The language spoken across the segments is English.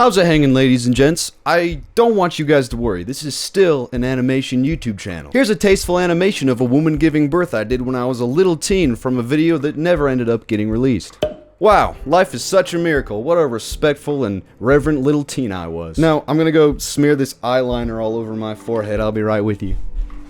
How's it hanging, ladies and gents? I don't want you guys to worry, this is still an animation YouTube channel. Here's a tasteful animation of a woman giving birth I did when I was a little teen from a video that never ended up getting released. Wow, life is such a miracle. What a respectful and reverent little teen I was. Now, I'm gonna go smear this eyeliner all over my forehead. I'll be right with you.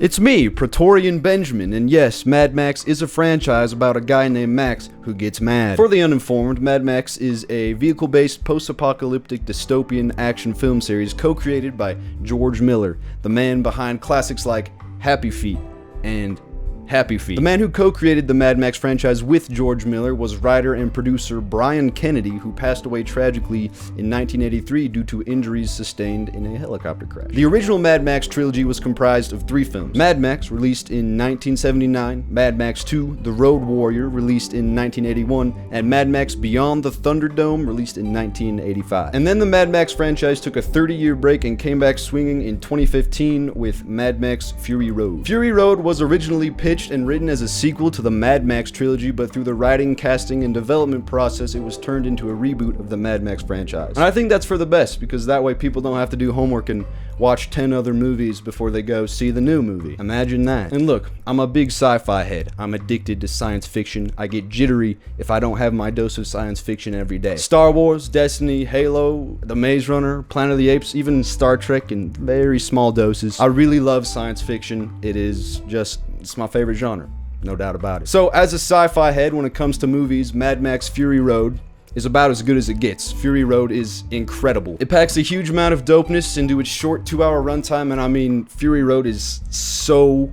It's me, Praetorian Benjamin, and yes, Mad Max is a franchise about a guy named Max who gets mad. For the uninformed, Mad Max is a vehicle-based post-apocalyptic dystopian action film series co-created by George Miller, the man behind classics like Happy Feet and Happy Feet. The man who co-created the Mad Max franchise with George Miller was writer and producer Brian Kennedy, who passed away tragically in 1983 due to injuries sustained in a helicopter crash. The original Mad Max trilogy was comprised of 3 films. Mad Max, released in 1979, Mad Max 2, The Road Warrior, released in 1981, and Mad Max Beyond the Thunderdome, released in 1985. And then the Mad Max franchise took a 30-year break and came back swinging in 2015 with Mad Max Fury Road. Fury Road was originally pitched and written as a sequel to the Mad Max trilogy, but through the writing, casting, and development process, it was turned into a reboot of the Mad Max franchise. And I think that's for the best, because that way people don't have to do homework and watch 10 other movies before they go see the new movie. Imagine that. And look, I'm a big sci-fi head. I'm addicted to science fiction. I get jittery if I don't have my dose of science fiction every day. Star Wars, Destiny, Halo, The Maze Runner, Planet of the Apes, even Star Trek in very small doses. I really love science fiction. It's my favorite genre, no doubt about it. So as a sci-fi head, when it comes to movies, Mad Max Fury Road is about as good as it gets. Fury Road is incredible. It packs a huge amount of dopeness into its short 2-hour runtime, and I mean, Fury Road is so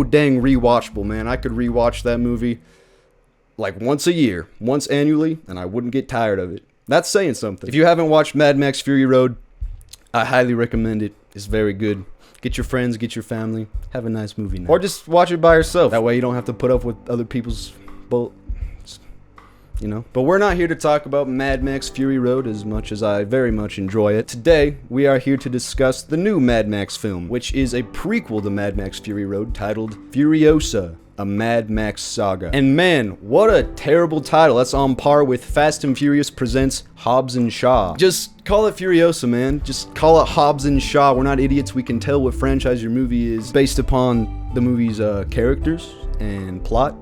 dang rewatchable, man. I could rewatch that movie like once a year, once annually, and I wouldn't get tired of it. That's saying something. If you haven't watched Mad Max Fury Road, I highly recommend it. It's very good. Get your friends, get your family, have a nice movie night. Or just watch it by yourself. That way you don't have to put up with other people's you know. But we're not here to talk about Mad Max Fury Road as much as I very much enjoy it. Today, we are here to discuss the new Mad Max film, which is a prequel to Mad Max Fury Road titled Furiosa, a Mad Max Saga. And man, what a terrible title. That's on par with Fast and Furious presents Hobbs and Shaw. Just call it Furiosa, man. Just call it Hobbs and Shaw. We're not idiots. We can tell what franchise your movie is based upon the movie's characters and plot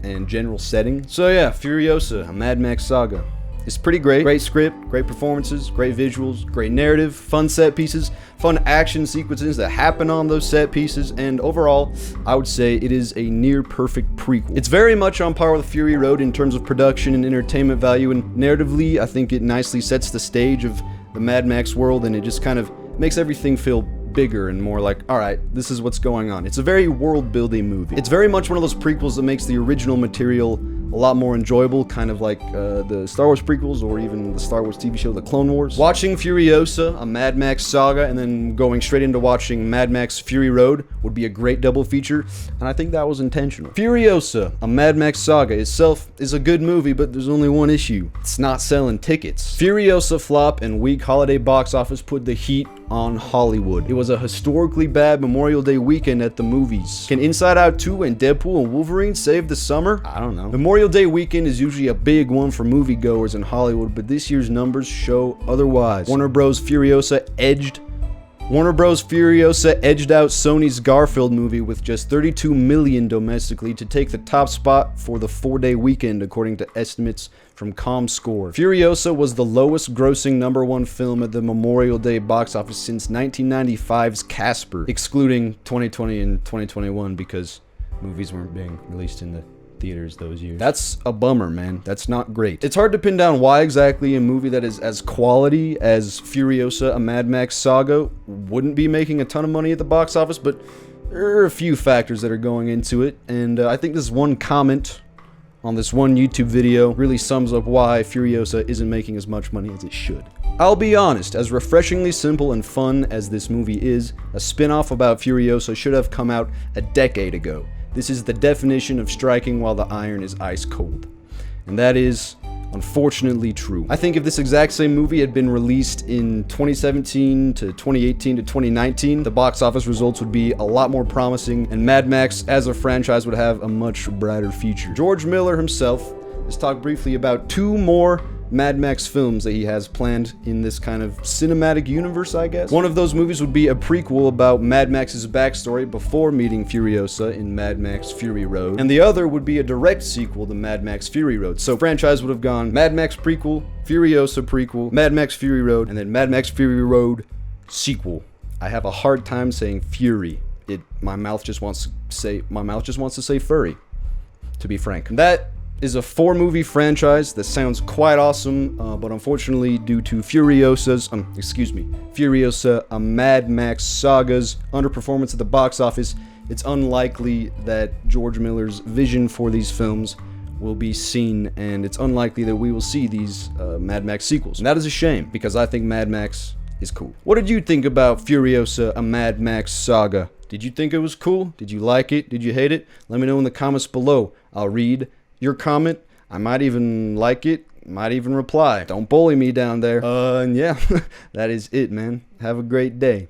and general setting. So yeah, Furiosa, a Mad Max Saga. It's pretty great. Great script, great performances, great visuals, great narrative, fun set pieces, fun action sequences that happen on those set pieces, and overall, I would say it is a near perfect prequel. It's very much on par with Fury Road in terms of production and entertainment value, and narratively, I think it nicely sets the stage of the Mad Max world, and it just kind of makes everything feel bigger and more like, alright, this is what's going on. It's a very world-building movie. It's very much one of those prequels that makes the original material a lot more enjoyable, kind of like the Star Wars prequels or even the Star Wars TV show The Clone Wars. Watching Furiosa, a Mad Max Saga, and then going straight into watching Mad Max Fury Road would be a great double feature, and I think that was intentional. Furiosa, a Mad Max Saga itself is a good movie, but there's only one issue. It's not selling tickets. Furiosa flop and weak holiday box office put the heat on Hollywood. It was a historically bad Memorial Day weekend at the movies. Can Inside Out 2 and Deadpool and Wolverine save the summer? I don't know. Memorial Day weekend is usually a big one for moviegoers in Hollywood, but this year's numbers show otherwise. Warner Bros. Furiosa edged out Sony's Garfield movie with just $32 million domestically to take the top spot for the 4-day weekend, according to estimates from ComScore. Furiosa was the lowest grossing #1 film at the Memorial Day box office since 1995's Casper, excluding 2020 and 2021 because movies weren't being released in the theaters those years. That's a bummer, man. That's not great. It's hard to pin down why exactly a movie that is as quality as Furiosa, a Mad Max Saga, wouldn't be making a ton of money at the box office, but there are a few factors that are going into it, and I think this one comment on this one YouTube video really sums up why Furiosa isn't making as much money as it should. I'll be honest, as refreshingly simple and fun as this movie is, a spin-off about Furiosa should have come out a decade ago. This is the definition of striking while the iron is ice cold. And that is, unfortunately, true. I think if this exact same movie had been released in 2017 to 2018 to 2019, the box office results would be a lot more promising, and Mad Max as a franchise would have a much brighter future. George Miller himself has talked briefly about 2 more Mad Max films that he has planned in this kind of cinematic universe, I guess. One of those movies would be a prequel about Mad Max's backstory before meeting Furiosa in Mad Max Fury Road, and the other would be a direct sequel to Mad Max Fury Road. So franchise would have gone Mad Max prequel, Furiosa prequel, Mad Max Fury Road, and then Mad Max Fury Road sequel. I have a hard time saying Fury. My mouth just wants to say furry, to be frank. That is a 4-movie franchise that sounds quite awesome, but unfortunately, due to Furiosa, a Mad Max Saga's underperformance at the box office, it's unlikely that George Miller's vision for these films will be seen, and it's unlikely that we will see these Mad Max sequels. And that is a shame, because I think Mad Max is cool. What did you think about Furiosa, a Mad Max Saga? Did you think it was cool? Did you like it? Did you hate it? Let me know in the comments below. I'll read your comment. I might even like it. Might even reply. Don't bully me down there. And yeah, that is it, man. Have a great day.